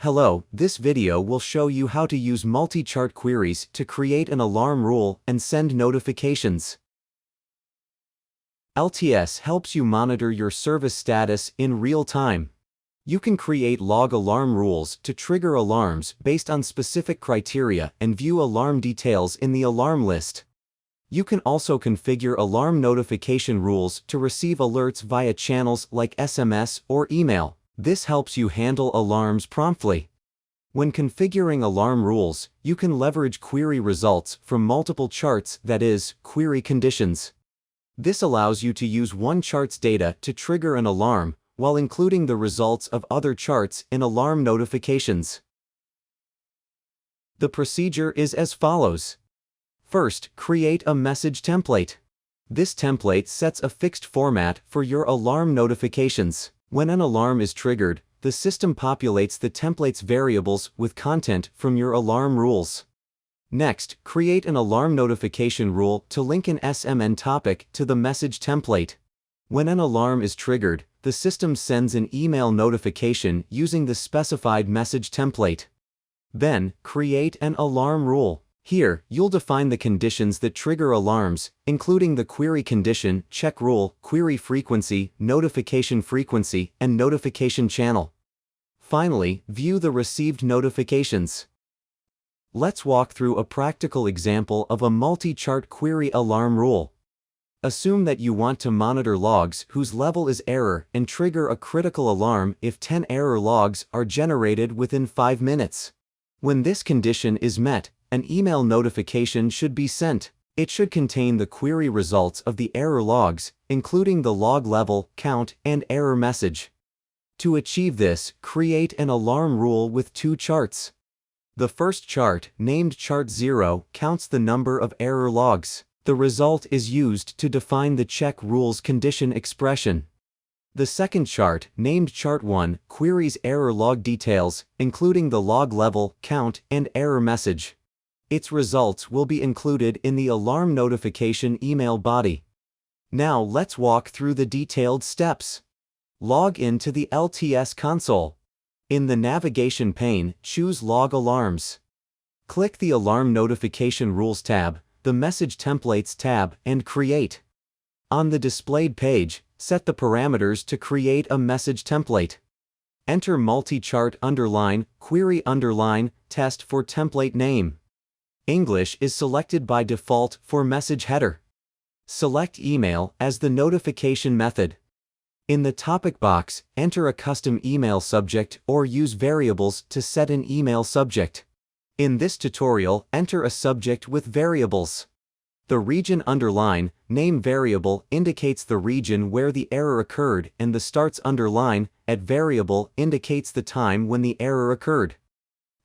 Hello, this video will show you how to use multi-chart queries to create an alarm rule and send notifications. LTS helps you monitor your service status in real time. You can create log alarm rules to trigger alarms based on specific criteria and view alarm details in the alarm list. You can also configure alarm notification rules to receive alerts via channels like SMS or email. This helps you handle alarms promptly. When configuring alarm rules, you can leverage query results from multiple charts, that is, query conditions. This allows you to use one chart's data to trigger an alarm, while including the results of other charts in alarm notifications. The procedure is as follows. First, create a message template. This template sets a fixed format for your alarm notifications. When an alarm is triggered, the system populates the template's variables with content from your alarm rules. Next, create an alarm notification rule to link an SMN topic to the message template. When an alarm is triggered, the system sends an email notification using the specified message template. Then, create an alarm rule. Here, you'll define the conditions that trigger alarms, including the query condition, check rule, query frequency, notification frequency, and notification channel. Finally, view the received notifications. Let's walk through a practical example of a multi-chart query alarm rule. Assume that you want to monitor logs whose level is error and trigger a critical alarm if 10 error logs are generated within 5 minutes. When this condition is met, an email notification should be sent. It should contain the query results of the error logs, including the log level, count, and error message. To achieve this, create an alarm rule with two charts. The first chart, named Chart 0, counts the number of error logs. The result is used to define the check rule's condition expression. The second chart, named Chart 1, queries error log details, including the log level, count, and error message. Its results will be included in the alarm notification email body. Now let's walk through the detailed steps. Log into the LTS console. In the navigation pane, choose Log Alarms. Click the Alarm Notification Rules tab, the Message Templates tab, and Create. On the displayed page, set the parameters to create a message template. Enter multi-chart query test for template name. English is selected by default for message header. Select email as the notification method. In the topic box, enter a custom email subject or use variables to set an email subject. In this tutorial, enter a subject with variables. The region name variable indicates the region where the error occurred, and the starts at variable indicates the time when the error occurred.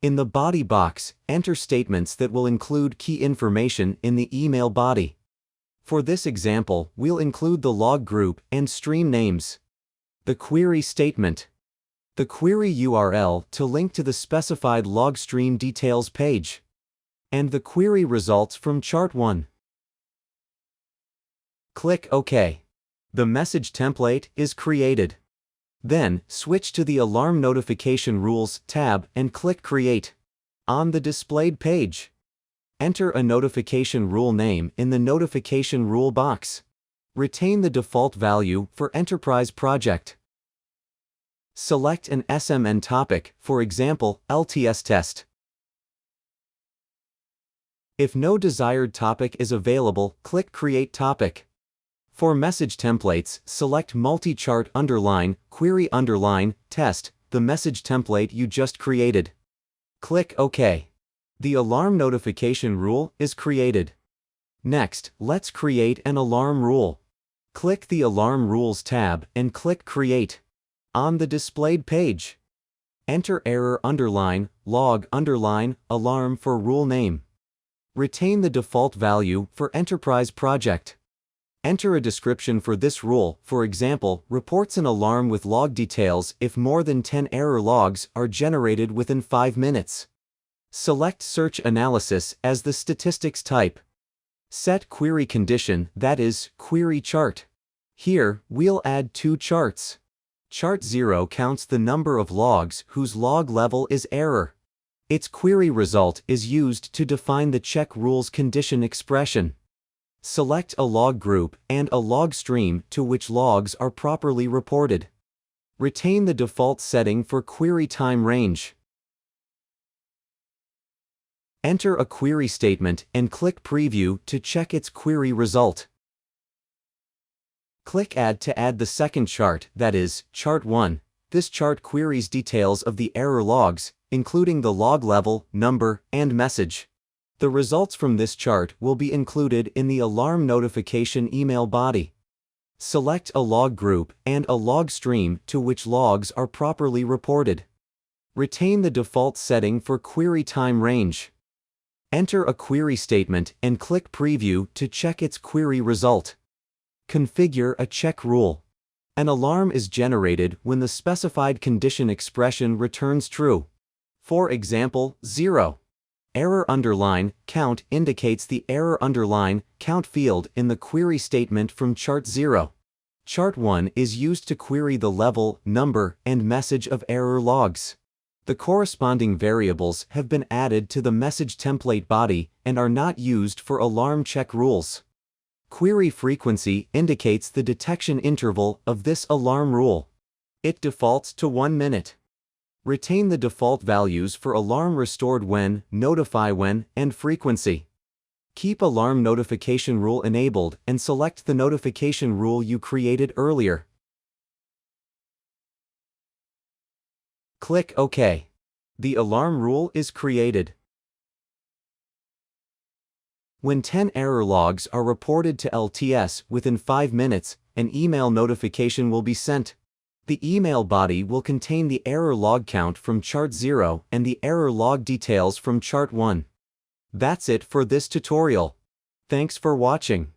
In the body box, enter statements that will include key information in the email body. For this example, we'll include the log group and stream names. The query statement. The query URL to link to the specified log stream details page. And the query results from Chart 1. Click OK. The message template is created. Then, switch to the Alarm Notification Rules tab and click Create. On the displayed page, enter a notification rule name in the notification rule box. Retain the default value for Enterprise Project. Select an SMN topic, for example, LTS test. If no desired topic is available, click Create Topic. For message templates, select multi-chart query test, the message template you just created. Click OK. The alarm notification rule is created. Next, let's create an alarm rule. Click the Alarm Rules tab and click Create. On the displayed page, enter error log alarm for rule name. Retain the default value for Enterprise Project. Enter a description for this rule, for example, reports an alarm with log details if more than 10 error logs are generated within 5 minutes. Select Search Analysis as the statistics type. Set query condition, that is, query chart. Here, we'll add two charts. Chart 0 counts the number of logs whose log level is error. Its query result is used to define the check rules condition expression. Select a log group and a log stream to which logs are properly reported. Retain the default setting for query time range. Enter a query statement and click Preview to check its query result. Click Add to add the second chart, that is, Chart 1. This chart queries details of the error logs, including the log level, number, and message. The results from this chart will be included in the alarm notification email body. Select a log group and a log stream to which logs are properly reported. Retain the default setting for query time range. Enter a query statement and click Preview to check its query result. Configure a check rule. An alarm is generated when the specified condition expression returns true. For example, 0. Error underline count indicates the error underline count field in the query statement from Chart 0. Chart 1 is used to query the level, number, and message of error logs. The corresponding variables have been added to the message template body and are not used for alarm check rules. Query frequency indicates the detection interval of this alarm rule. It defaults to 1 minute. Retain the default values for alarm restored when, notify when, and frequency. Keep alarm notification rule enabled and select the notification rule you created earlier. Click OK. The alarm rule is created. When 10 error logs are reported to LTS within 5 minutes, an email notification will be sent. The email body will contain the error log count from Chart 0 and the error log details from Chart 1. That's it for this tutorial. Thanks for watching.